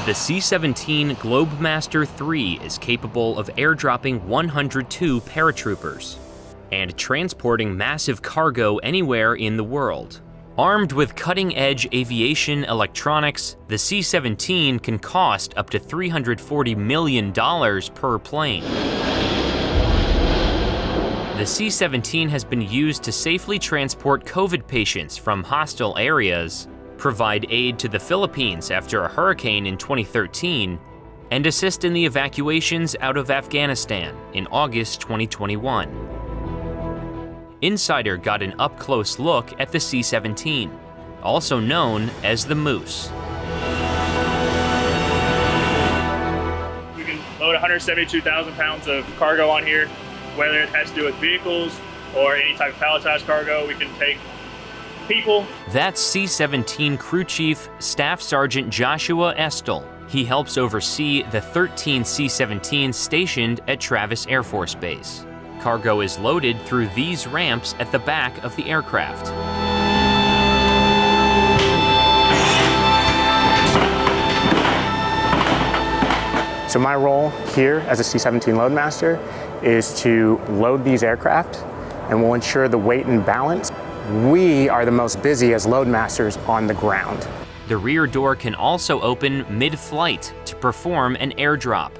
The C-17 Globemaster III is capable of airdropping 102 paratroopers and transporting massive cargo anywhere in the world. Armed with cutting-edge aviation electronics, the C-17 can cost up to $340 million per plane. The C-17 has been used to safely transport COVID patients from hostile areas, provide aid to the Philippines after a hurricane in 2013, and assist in the evacuations out of Afghanistan in August 2021. Insider got an up-close look at the C-17, also known as the Moose. We can load 172,000 pounds of cargo on here, whether it has to do with vehicles or any type of palletized cargo. We can take people. That's C-17 Crew Chief Staff Sergeant Joshua Estel. He helps oversee the 13 C-17s stationed at Travis Air Force Base. Cargo is loaded through these ramps at the back of the aircraft. So my role here as a C-17 Loadmaster is to load these aircraft, and we'll ensure the weight and balance. We are the most busy as Loadmasters on the ground. The rear door can also open mid-flight to perform an airdrop,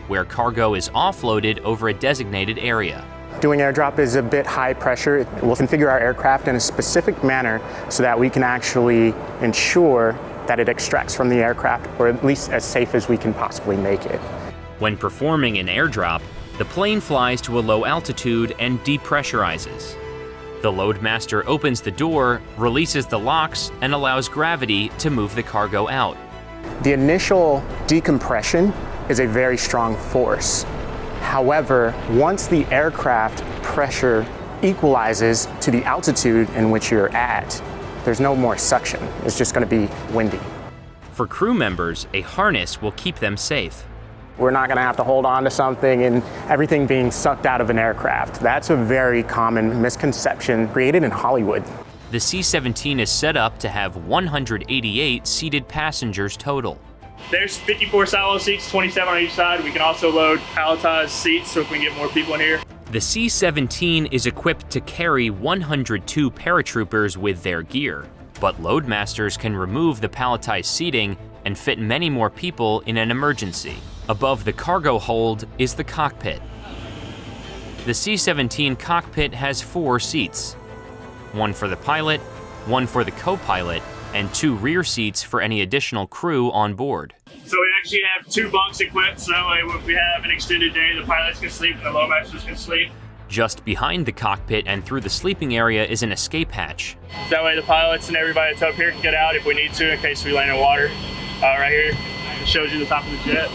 where cargo is offloaded over a designated area. Doing airdrop is a bit high pressure. We'll configure our aircraft in a specific manner so that we can actually ensure that it extracts from the aircraft, or at least as safe as we can possibly make it. When performing an airdrop, the plane flies to a low altitude and depressurizes. The Loadmaster opens the door, releases the locks, and allows gravity to move the cargo out. The initial decompression is a very strong force. However, once the aircraft pressure equalizes to the altitude in which you're at, there's no more suction. It's just going to be windy. For crew members, a harness will keep them safe. We're not going to have to hold on to something and everything being sucked out of an aircraft. That's a very common misconception created in Hollywood. The C-17 is set up to have 188 seated passengers total. There's 54 silo seats, 27 on each side. We can also load palletized seats so we can get more people in here. The C-17 is equipped to carry 102 paratroopers with their gear, but Loadmasters can remove the palletized seating and fit many more people in an emergency. Above the cargo hold is the cockpit. The C-17 cockpit has 4 seats, one for the pilot, one for the co-pilot, and 2 rear seats for any additional crew on board. So we actually have 2 bunks equipped, so that way if we have an extended day, the pilots can sleep and the Loadmasters can sleep. Just behind the cockpit and through the sleeping area is an escape hatch. That way the pilots and everybody that's up here can get out if we need to in case we land in water. Right here, it shows you the top of the jet.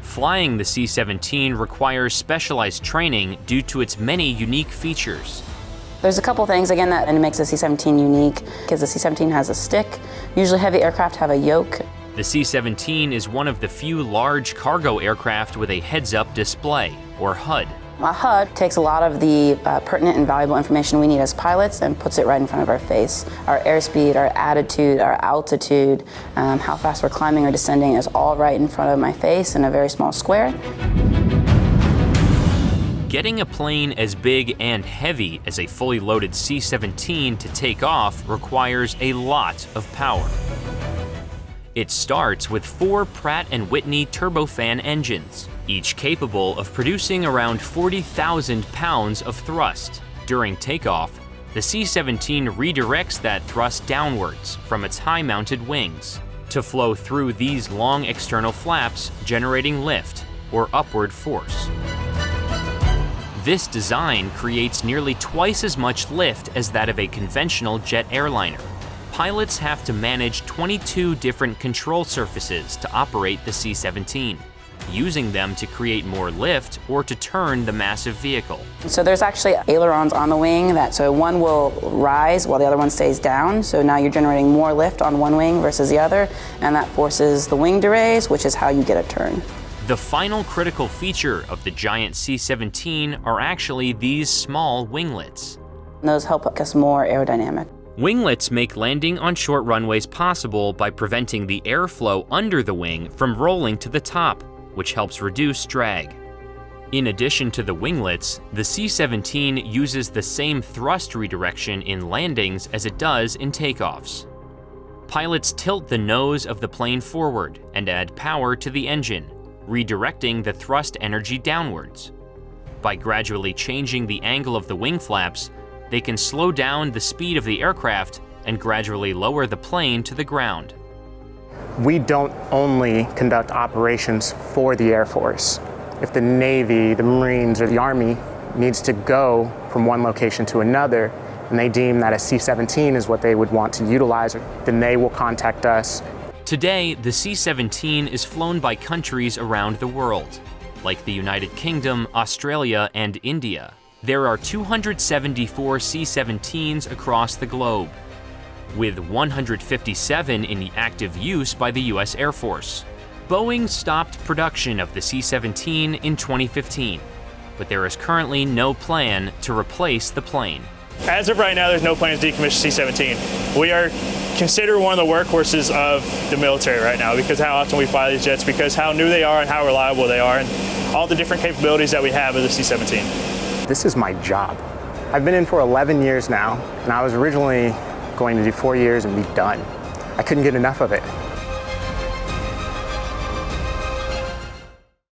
Flying the C-17 requires specialized training due to its many unique features. There's a couple things, again, that makes the C-17 unique, because the C-17 has a stick. Usually heavy aircraft have a yoke. The C-17 is one of the few large cargo aircraft with a heads-up display, or HUD. A HUD takes a lot of the pertinent and valuable information we need as pilots and puts it right in front of our face. Our airspeed, our attitude, our altitude, how fast we're climbing or descending is all right in front of my face in a very small square. Getting a plane as big and heavy as a fully loaded C-17 to take off requires a lot of power. It starts with 4 Pratt & Whitney turbofan engines, each capable of producing around 40,000 pounds of thrust. During takeoff, the C-17 redirects that thrust downwards from its high-mounted wings to flow through these long external flaps, generating lift, or upward force. This design creates nearly twice as much lift as that of a conventional jet airliner. Pilots have to manage 22 different control surfaces to operate the C-17, using them to create more lift or to turn the massive vehicle. So there's actually ailerons on the wing, so one will rise while the other one stays down. So now you're generating more lift on one wing versus the other, and that forces the wing to raise, which is how you get a turn. The final critical feature of the giant C-17 are actually these small winglets. Those help us more aerodynamic. Winglets make landing on short runways possible by preventing the airflow under the wing from rolling to the top, which helps reduce drag. In addition to the winglets, the C-17 uses the same thrust redirection in landings as it does in takeoffs. Pilots tilt the nose of the plane forward and add power to the engine, redirecting the thrust energy downwards. By gradually changing the angle of the wing flaps, they can slow down the speed of the aircraft and gradually lower the plane to the ground. We don't only conduct operations for the Air Force. If the Navy, the Marines, or the Army needs to go from one location to another, and they deem that a C-17 is what they would want to utilize, then they will contact us. Today, the C-17 is flown by countries around the world, like the United Kingdom, Australia, and India. There are 274 C-17s across the globe, with 157 in active use by the US Air Force. Boeing stopped production of the C-17 in 2015, but there is currently no plan to replace the plane. As of right now, there's no plans to decommission C-17. We are considered one of the workhorses of the military right now because how often we fly these jets, because how new they are and how reliable they are, and all the different capabilities that we have with the C-17. This is my job. I've been in for 11 years now, and I was originally going to do 4 years and be done. I couldn't get enough of it.